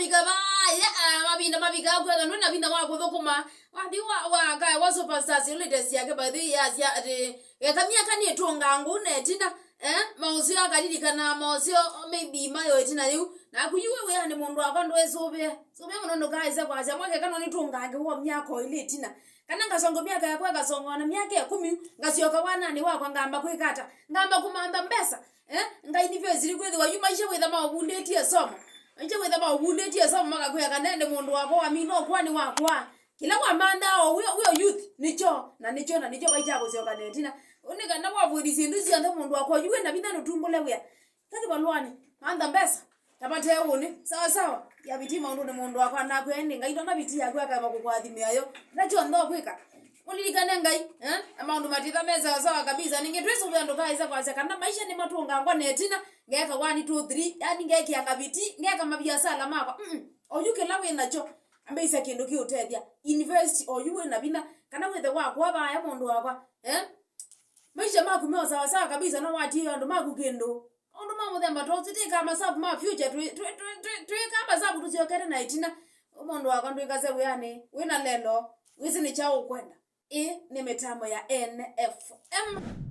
mabiga ba ya mabiga kwa na binda wa kuthukuma wa guy was superstars leaders yake by the years ya kamia kani tunga ngune tina mausio akadili kana mausio maybe mayo tina yu na kuyuwe we ane mundu akondo esobe munondo guys kwa za mwake kana ni tunga nge wo myako ile tina kana ngasongo myaka yakwa gasongo na myaka ya 10 ngasioka wana ni wakwa ngamba kwikata ngamba kumanda mbesa ngai nivyo ziri kwethe wa yuma ishe kwetha mabundetie somo nje kwetha mabundetie somo maka kwya kanende mundu wako wa mino kwani wakwa kila kwa manda o we youth nicho baita kusioka netina unika na wavudi sindu sia mundu wako yuwe na binda nutumbole we kati balwani manda mbesa tabate yone sawa ya bitima ndo mundu wako na kwende ngai ndo na bitia kwa kama kukwathimiayo nacho ndo kwika ulilikane ngai amandu matitha meza sawa kabisa ningetweso bando kaiza kwa kana maisha ni matunga ngwa netina ngeka 1 2 3 yani ngeke yakabiti ngeka mabiasala mako oyuke lawe nacho ambe isa kindu kiutethia invest oyuwe na bina kana wethe wako abaya mundu wakwa maisha mako meo sawa kabisa no wati ndo mako kendo ndo mamo themba toziti kama sabu ma future tu kama sabu tuziokere na itina mundu wakwa ndo ikaze uyane wina lelo wizi ni chao kwenda ni metamo ya NFM.